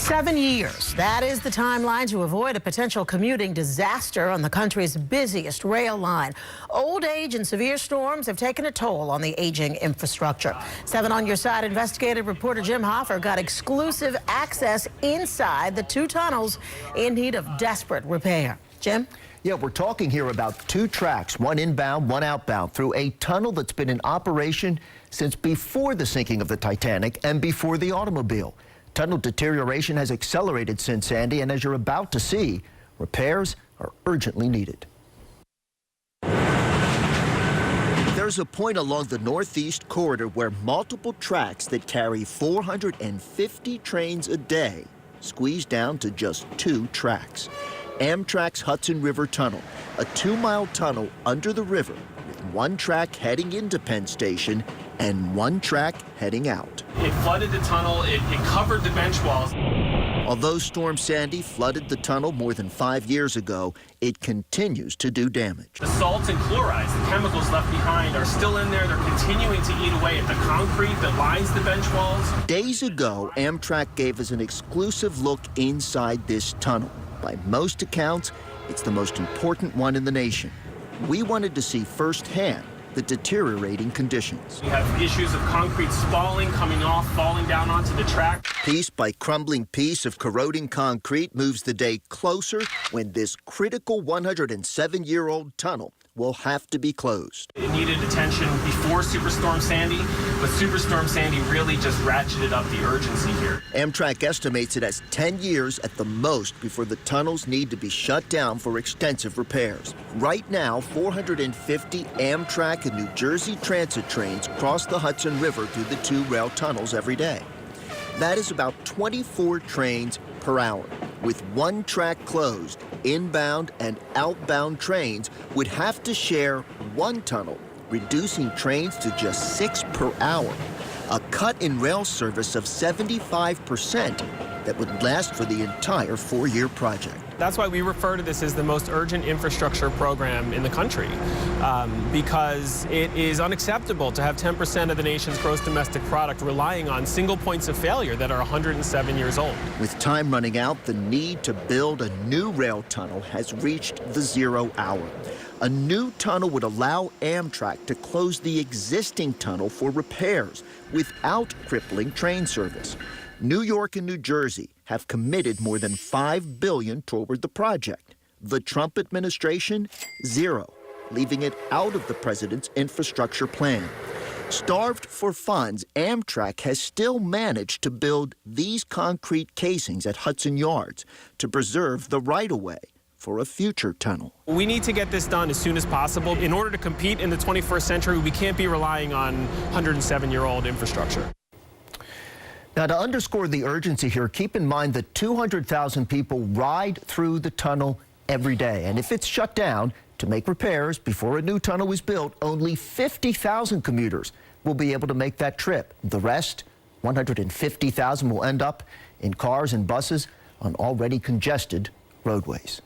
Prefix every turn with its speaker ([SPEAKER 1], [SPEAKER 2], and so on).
[SPEAKER 1] 7 years. That is the timeline to avoid a potential commuting disaster on the country's busiest rail line. Old age and severe storms have taken a toll on the aging infrastructure. 7 on Your Side investigative reporter Jim Hoffer got exclusive access inside the 2 tunnels in need of desperate repair. Jim?
[SPEAKER 2] Yeah, we're talking here about 2 tracks, one inbound, one outbound, through a tunnel that's been in operation since before the sinking of the Titanic and before the automobile. Tunnel deterioration has accelerated since Sandy, and as you're about to see, repairs are urgently needed. There's a point along the northeast corridor where multiple tracks that carry 450 trains a day squeeze down to just 2 tracks. Amtrak's Hudson River Tunnel, a 2-mile tunnel under the river with 1 track heading into Penn Station and 1 track heading out.
[SPEAKER 3] It flooded the tunnel, it covered the bench walls.
[SPEAKER 2] Although Storm Sandy flooded the tunnel more than 5 years ago, it continues to do damage.
[SPEAKER 3] The salts and chlorides, the chemicals left behind, are still in there. They're continuing to eat away at the concrete that lines the bench walls.
[SPEAKER 2] Days ago, Amtrak gave us an exclusive look inside this tunnel. By most accounts, it's the most important one in the nation. We wanted to see firsthand the deteriorating conditions.
[SPEAKER 3] We have issues of concrete spalling, coming off, falling down onto the track.
[SPEAKER 2] Piece by crumbling piece of corroding concrete moves the day closer when this critical 107-year-old tunnel will have to be closed.
[SPEAKER 3] It needed attention before Superstorm Sandy, but Superstorm Sandy really just ratcheted up the urgency here.
[SPEAKER 2] Amtrak estimates it has 10 years at the most before the tunnels need to be shut down for extensive repairs. Right now, 450 Amtrak and New Jersey transit trains cross the Hudson River through the 2 rail tunnels every day. That is about 24 trains per hour. With 1 track closed, inbound and outbound trains would have to share 1 tunnel, reducing trains to just 6 per hour. A cut in rail service of 75% that would last for the entire 4-year project.
[SPEAKER 4] That's why we refer to this as the most urgent infrastructure program in the country, because it is unacceptable to have 10% of the nation's gross domestic product relying on single points of failure that are 107 years old.
[SPEAKER 2] With time running out, the need to build a new rail tunnel has reached the 0 hour. A new tunnel would allow Amtrak to close the existing tunnel for repairs without crippling train service. New York and New Jersey have committed more than $5 billion toward the project. The Trump administration, 0, leaving it out of the president's infrastructure plan. Starved for funds, Amtrak has still managed to build these concrete casings at Hudson Yards to preserve the right-of-way for a future tunnel.
[SPEAKER 4] We need to get this done as soon as possible. In order to compete in the 21st century, we can't be relying on 107-year-old infrastructure.
[SPEAKER 2] Now, to underscore the urgency here, keep in mind that 200,000 people ride through the tunnel every day. And if it's shut down to make repairs before a new tunnel is built, only 50,000 commuters will be able to make that trip. The rest, 150,000, will end up in cars and buses on already congested roadways.